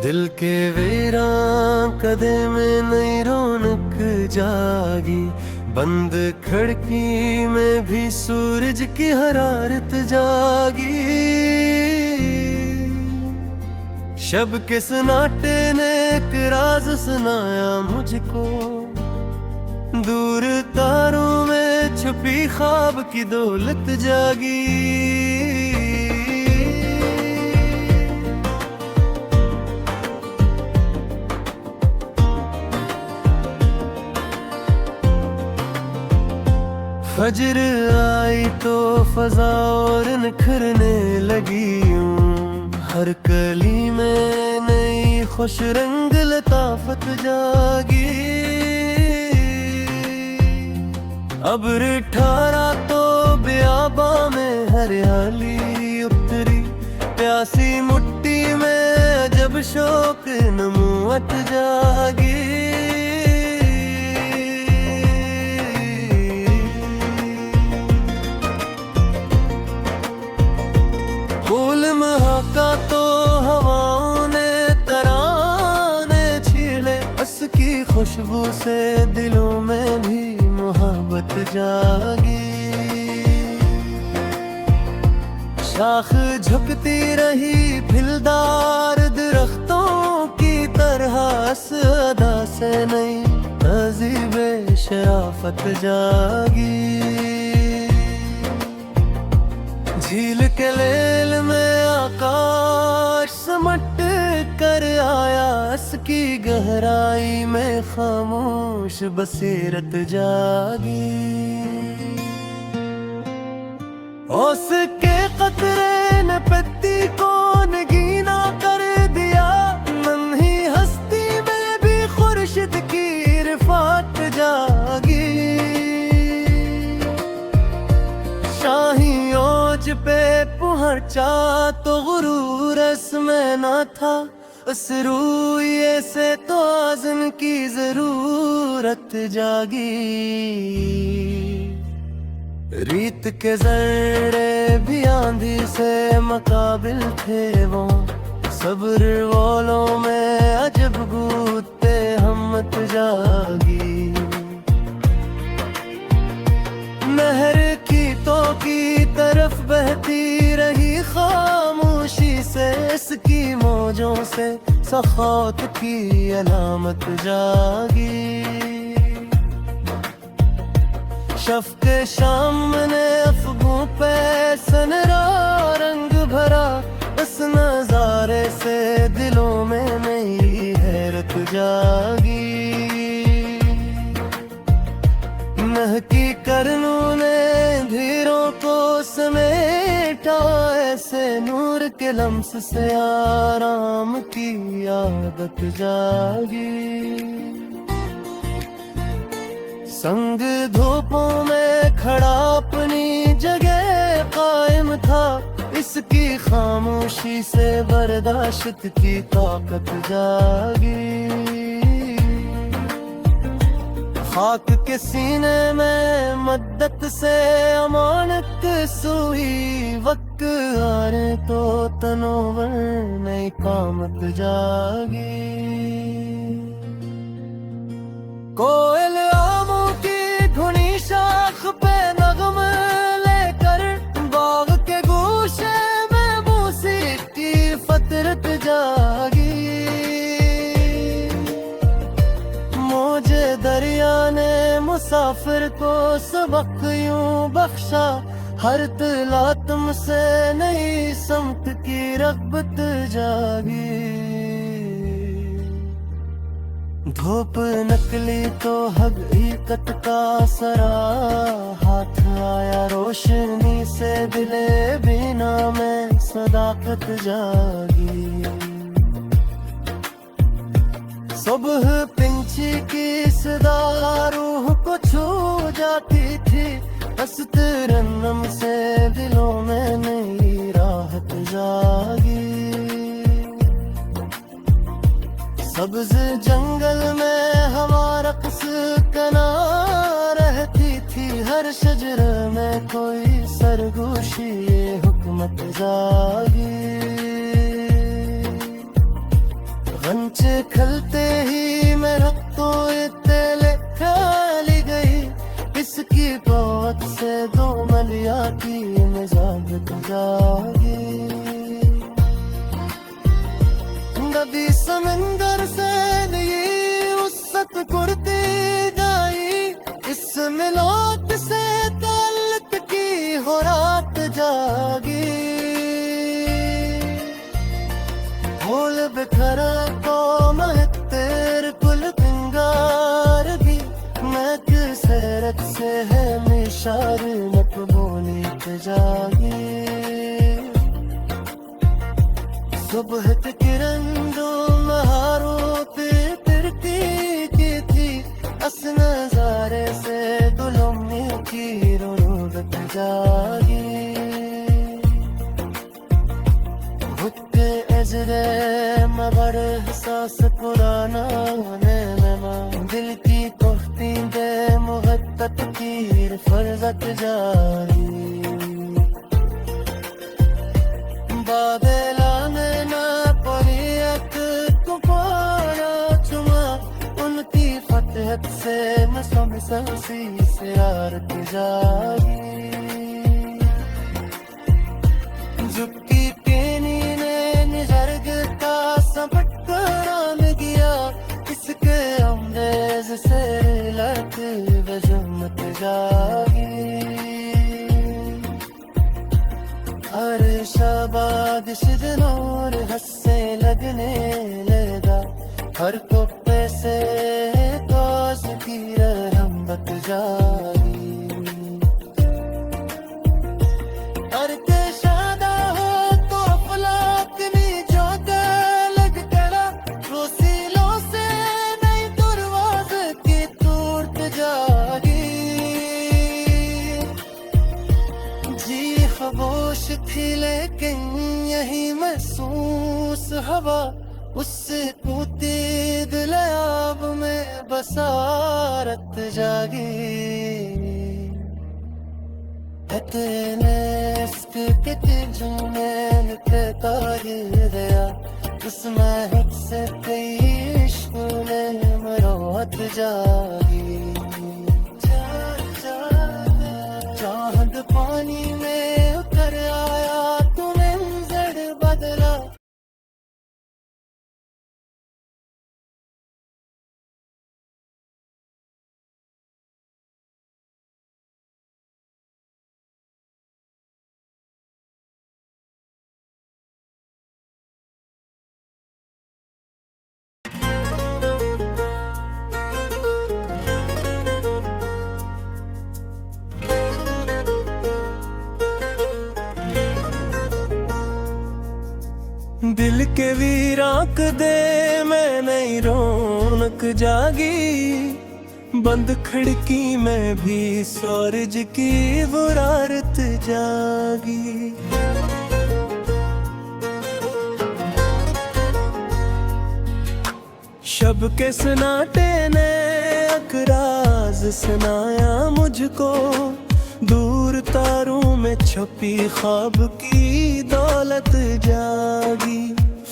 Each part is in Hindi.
दिल के वीरां कदे में नई रौनक जागी, बंद खिड़की में भी सूरज की हरारत जागी। शब के सन्नाटे ने एक राज सुनाया मुझको, दूर तारों में छुपी ख्वाब की दौलत जागी। फजर आई तो फजा और निखरने लगी हूँ, हर कली में नई खुश रंग लताफत जागी। अब्र ठहरा तो बियाबा में हरियाली उतरी, प्यासी मुट्ठी में जब शौक नमूअत जागी। फूल महका तो हवाओं ने तराने छीले, उसकी खुशबू से दिलों में भी मोहब्बत जागी। शाख झुकती रही फिलदार दरख्तों की तरह, इस अदा से नई तहज़ीबे शराफत जागी। झील के लेल में आकाश समट कर आया, इसकी गहराई में खामोश बसीरत जागी। उसके कतरे ने पत्ती को नगीना कर दिया, नन्ही हस्ती में भी खुर्शिद की रिफात जागी। शाही ओज पे पहुंचा तो गुरूर इसमें न था, उस रूये से तो आज़म की जरूरत जागी। रीत के जर्रे भी आंधी से मुकाबिल थे वो, सब्र वालों में अजब गूते हिम्मत जागी। नहर की तो की तरफ बहती रही खामोशी से, इसकी मौजों से सखावत की अलामत जागी। शफ़क़ शाम ने अफ़गों पे सनरा रंग भरा, उस नज़ारे से दिलों में नई हैरत जागी। महकी करनों ने धीरों को समेटा, ऐसे नूर के लम्स से आराम की आदत जागी। संग धूपों में खड़ा अपनी जगह कायम था, इसकी खामोशी से बर्दाश्त की ताकत जागी। खाक के सीने में मद्दत से अमानत सुई, वक्त आने तो तनोवर नई कामत जागी। कोयल आमों की धुनी शाख पे नगम लेकर, बाग के गोशे में मूसी की फतरत जागी। मौजे दरिया ने मुसाफिर को सबक यूं बख्शा, हर तलातम से नई समत की रग़बत जागी। धूप नकली तो हकीकत का सरा, हाथ आया रोशनी से दिले बिना में सदाकत जागी। सुबह पंछी की सदा रूह को छू जाती थी, बस तरन्नुम से दिलों में नई राहत जागी। सब्ज जंगल में हवा रक़्स कना रहती थी, हर शजर में कोई सरगोशी हुकूमत जागी। नबी समंदर से ये वसत कुर्ती जाई, इस मिलाद से ताल्लुक की हो रात जागी। फूल बिखरा तो महक तेरे कुल पिंगार की, मैं किसरत से है निशार मकबूली जागी। सुबह की किरण जो महारों पे तिरती की थी, अस नजारे से दुल्हन की रोनक जागी। भुट्टे अजरे मगर एहसास पुराना में दिल की कोफ्ती दे मुहब्बत की फर्जत जारी। बाबेला में ना पलियत को पाना चुमा, उनकी फतहत से मैं समसी सिरारत जागी। झुकी तेनी ने निजरगता सबट कराम गया, इसके अमरेज से लत वजमत जागी। हर शाबाद शिदनूर हंसे लगने लगा, हर कोपे से काश की रहमत जागी। हर के शादा हो तो अफलाक में जोगा लग गया, रोसीलों से नई दरवाज़ की तूर्त जागी। जी खामोश थी लेकिन यही महसूस हवा, उससे टूटी दिल आब में बसारत जागी। तेने इश्क के जुनून के तारीर दिया, उसमें से कई इश्क ने मरोहत जागी। चांद पानी में उतर आया, तुम्हें जड़ बदला। दिल के वीराक दे मैं नई रौनक जागी, बंद खिड़की में भी सूरज की बुरारत जागी। शब के सन्नाटे ने अकराज सुनाया मुझको, दूर तारों में छपी ख्वाब की दौलत जागी।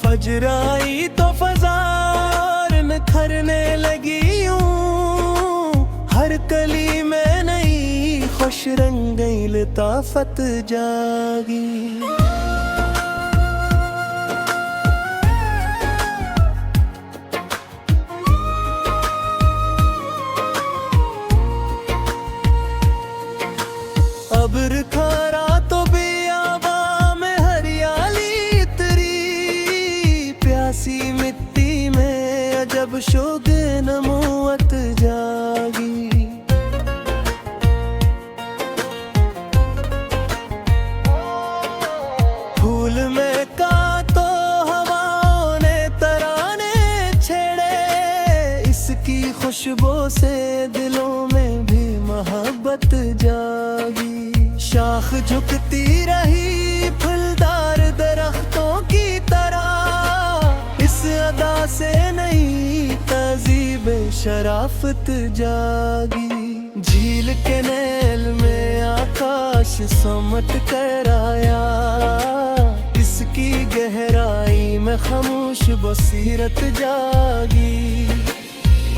फजर आई तो फजार निखरने लगी यूं, हर कली में नई खुश रंगीन लताफत जागी। अब्र खारा तो बेआबा में हरियाली इतरी, प्यासी मिट्टी में अजब शोगे नमूवत जागी। फूल में का तो हवाओं ने तराने छेड़े, इसकी खुशबू से दिलों में भी मोहब्बत जागी। शाख झुकती रही फूलदार दरख्तों की तरह, इस अदा से नई तहज़ीब शराफत जागी। झील के नैल में आकाश समट कर आया, इसकी गहराई में खामोश बसीरत जागी।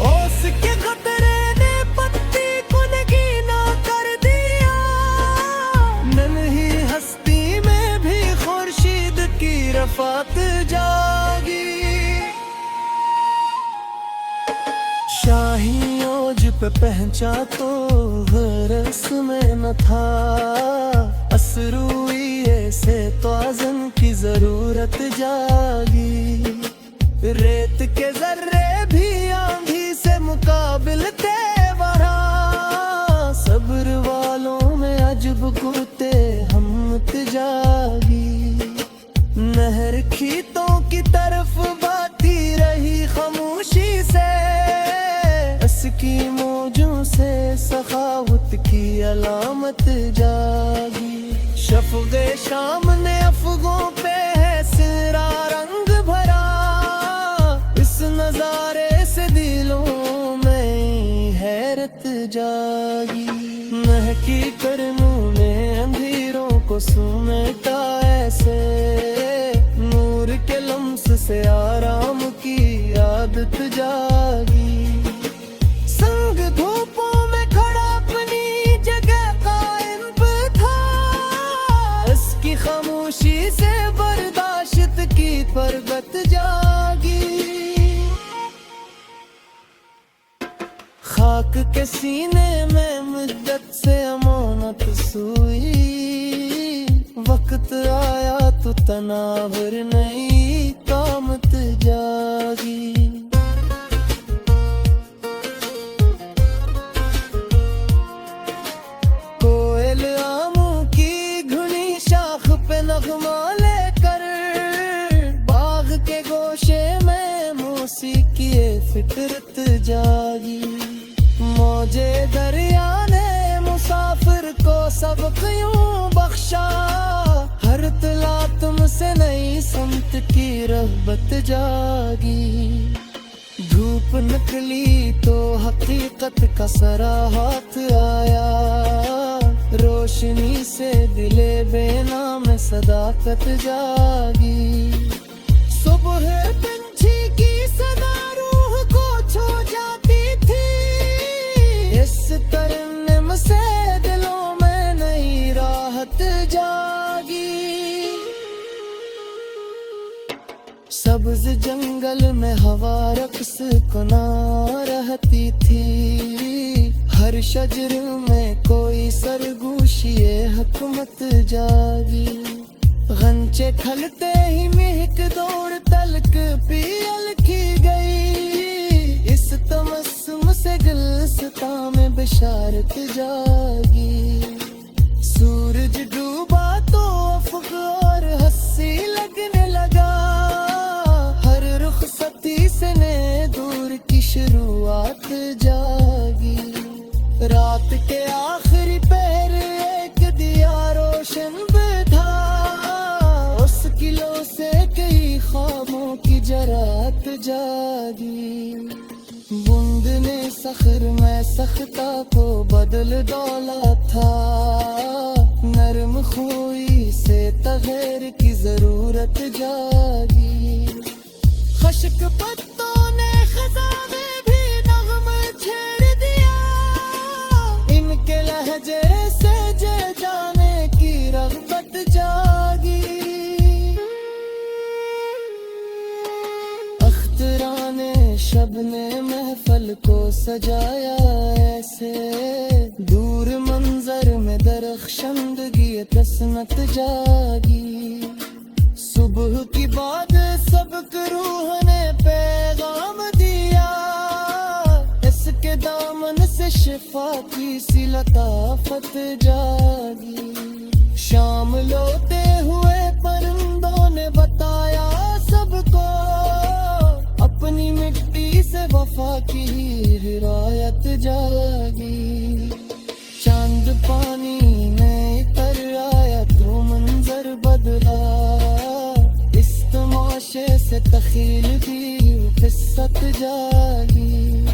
ओस के खतरे ने पत्ती को नगीना कर दिया, नन्ही हस्ती में भी खुर्शीद की रफ़ात जागी। पे पहुंचा तो रस में न था, असरूई से तो आज़न की जरूरत जागी। रेत के जर्रे भी आंधी से मुकाबिल थे वहाँ, सब्र वालों में अजब गुते हिम्मत जागी। नहर खीतों की तरफ बहती रही खामोशी से, इसकी मौजों से सखावत की अलामत जागी। शफ़क़े शाम ने अफ़गों पे है सिरा रंग भरा, इस नज़ारे से दिलों में हैरत जागी। महकी करनों ने अंधेरों को समेटा ऐसे, नूर के लम्स से आराम की आदत जागी। संग धूपों में खड़ा अपनी जगह कायम था, इसकी खामोशी से बर्दाश्त की परगत जागी। खाक के सीने में मुद्दत से अमानत सोई, वक्त आया तो तनावर नई कामत जागी। कोयल आमों की घुनी शाख पे नगमा लेकर, बाग के गोशे में मौसीकी फितरत जागी। मौजे दरिया ने मुसाफिर को सबक यूं बख्शा, हर तलातम से नई समत की रग़बत जागी। धूप निकली तो हकीकत का सरा हाथ आया, रोशनी से दिले बेनाम सदाकत जागी। सुबह पंछी की सदा रूह को छू जाती थी, इस तरन्नुम से दिलों में नई राहत जागी। सब्ज़ जंगल में हवा रक़्स कुना रहती थी, हर शजर में कोई सरगोशी हुकूमत जागी। गंचे खलते ही महक दौड़ तलक पियल की गई, इस तमस्सुम से गुलसिता में बिशारत जागी। सूरज डूबा तो अफ़क़ और हंसी लगने लगा, हर रुख़सती से नए दूर की शुरुआत जागी। रात के आखिरी पहर एक दिया रोशन था, उसकी लो से कई ख्वाबों की जरात जागी। बूंद ने सखर में सख्ता को बदल डोला था, नरम खोई से तग़ैर की जरूरत जागी। खश्क पत्तों ने खज़ा में भी नग़म छेड़ दिया, इनके लहजे से जे जाने की रग़बत जागी। अख्तराने शब ने महफल को सजाया ऐसे, दूर मंजर में दरख्शंदगी तसनत जागी। सुबह की बात सबक रूह ने पैगाम दिया, इसके दामन से शिफा की सी लताफत जागी। शाम लोते हुए परिंदों ने बताया सबको, अपनी मिट्टी से वफा की हिरायत जागी। चांद पानी में तर आया तो मंजर बदला, इस तमाशे से तख़ील की क़िस्सत जागी।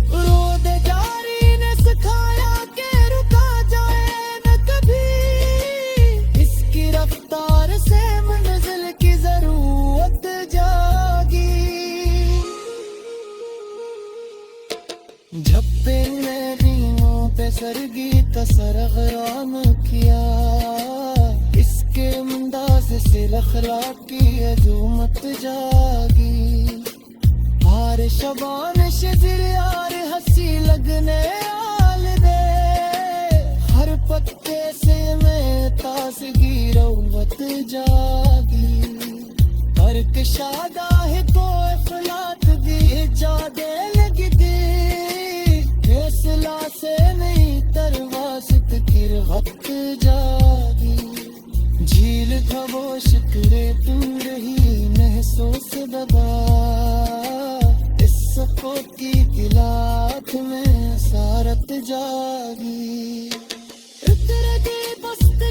रोद जारी ने सिखाया कि रुका जाए न कभी, इसकी रफ्तार से मंजिल की जरूरत जागी। झप्पे ने रीनों पे सरगी का सरगराम किया, इसके अंदाज़ से लखलाक की अजूमत जागी। हार शबान शिजर यार हंसी लगने जागी पर कशादा है तो फलात दी जादे लगदी फैसला से नहीं तरवासत किर वक्त जागी झील खबोश करे तू रही महसूस दबा इस सको की तिलात में सारत जागी उतर दे बस्त